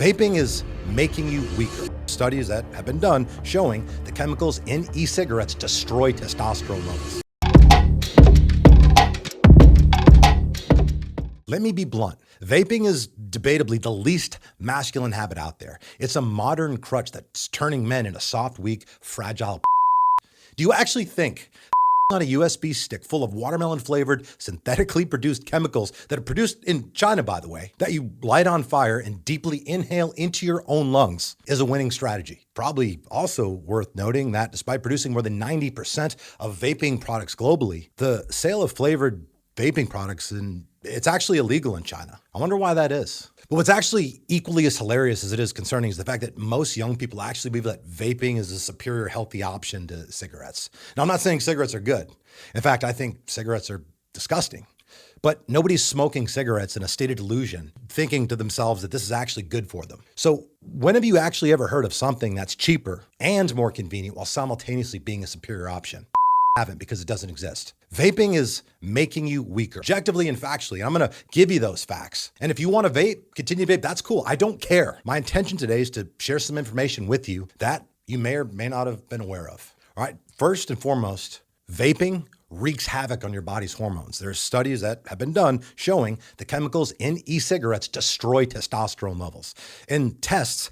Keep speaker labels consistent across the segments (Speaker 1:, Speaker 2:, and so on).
Speaker 1: Vaping is making you weaker. Studies that have been done showing the chemicals in e-cigarettes destroy testosterone levels. Let me be blunt. Vaping is debatably the least masculine habit out there. It's a modern crutch that's turning men into soft, weak, fragile. Do you actually think on a USB stick full of watermelon-flavored, synthetically produced chemicals that are produced in China, by the way, that you light on fire and deeply inhale into your own lungs is a winning strategy? Probably also worth noting that despite producing more than 90% of vaping products globally, the sale of flavored vaping products, and it's actually illegal in China. I wonder why that is. But what's actually equally as hilarious as it is concerning is the fact that most young people actually believe that vaping is a superior healthy option to cigarettes. Now, I'm not saying cigarettes are good. In fact, I think cigarettes are disgusting. But nobody's smoking cigarettes in a state of delusion, thinking to themselves that this is actually good for them. So when have you actually ever heard of something that's cheaper and more convenient while simultaneously being a superior option? Haven't, because it doesn't exist. Vaping is making you weaker, objectively and factually. And I'm gonna give you those facts. And if you wanna vape, continue to vape, that's cool. I don't care. My intention today is to share some information with you that you may or may not have been aware of. All right, first and foremost, vaping wreaks havoc on your body's hormones. There's studies that have been done showing the chemicals in e-cigarettes destroy testosterone levels. In tests,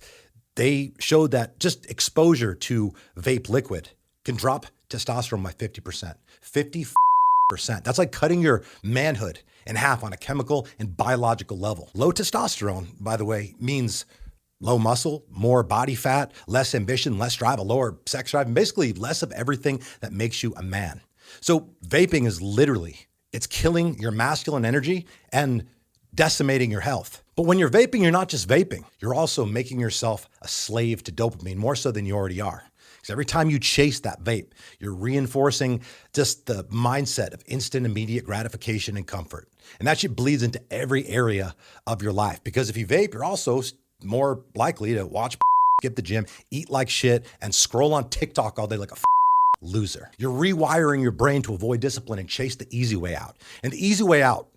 Speaker 1: they showed that just exposure to vape liquid can drop testosterone by 50%. 50%. That's like cutting your manhood in half on a chemical and biological level. Low testosterone, by the way, means low muscle, more body fat, less ambition, less drive, a lower sex drive, and basically less of everything that makes you a man. So vaping is literally, it's killing your masculine energy and decimating your health. But when you're vaping, you're not just vaping. You're also making yourself a slave to dopamine, more so than you already are. Because every time you chase that vape, you're reinforcing just the mindset of instant, immediate gratification and comfort. And that shit bleeds into every area of your life. Because if you vape, you're also more likely to watch, skip the gym, eat like shit, and scroll on TikTok all day like a loser. You're rewiring your brain to avoid discipline and chase the easy way out. And the easy way out,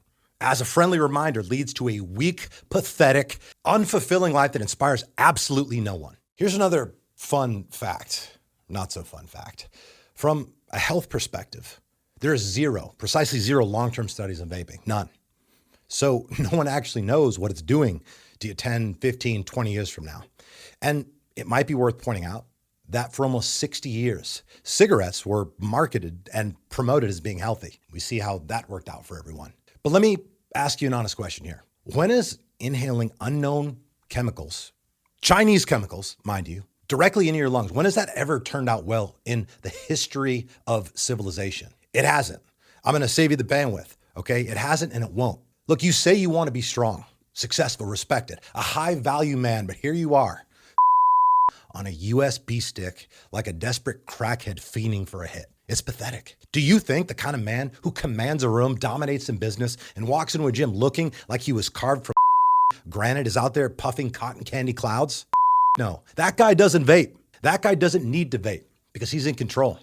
Speaker 1: as a friendly reminder, leads to a weak, pathetic, unfulfilling life that inspires absolutely no one. Here's another fun fact, not so fun fact. From a health perspective, there is precisely zero long-term studies on vaping, none. So no one actually knows what it's doing to you 10, 15, 20 years from now. And it might be worth pointing out that for almost 60 years, cigarettes were marketed and promoted as being healthy. We see how that worked out for everyone. But let me ask you an honest question here. When is inhaling unknown chemicals, Chinese chemicals, mind you, directly into your lungs, when has that ever turned out well in the history of civilization? It hasn't. I'm gonna save you the bandwidth, okay? It hasn't and it won't. Look, you say you wanna be strong, successful, respected, a high value man, but here you are on a USB stick like a desperate crackhead fiending for a hit. It's pathetic. Do you think the kind of man who commands a room, dominates in business, and walks into a gym looking like he was carved from granite is out there puffing cotton candy clouds? No, that guy doesn't vape. That guy doesn't need to vape because he's in control.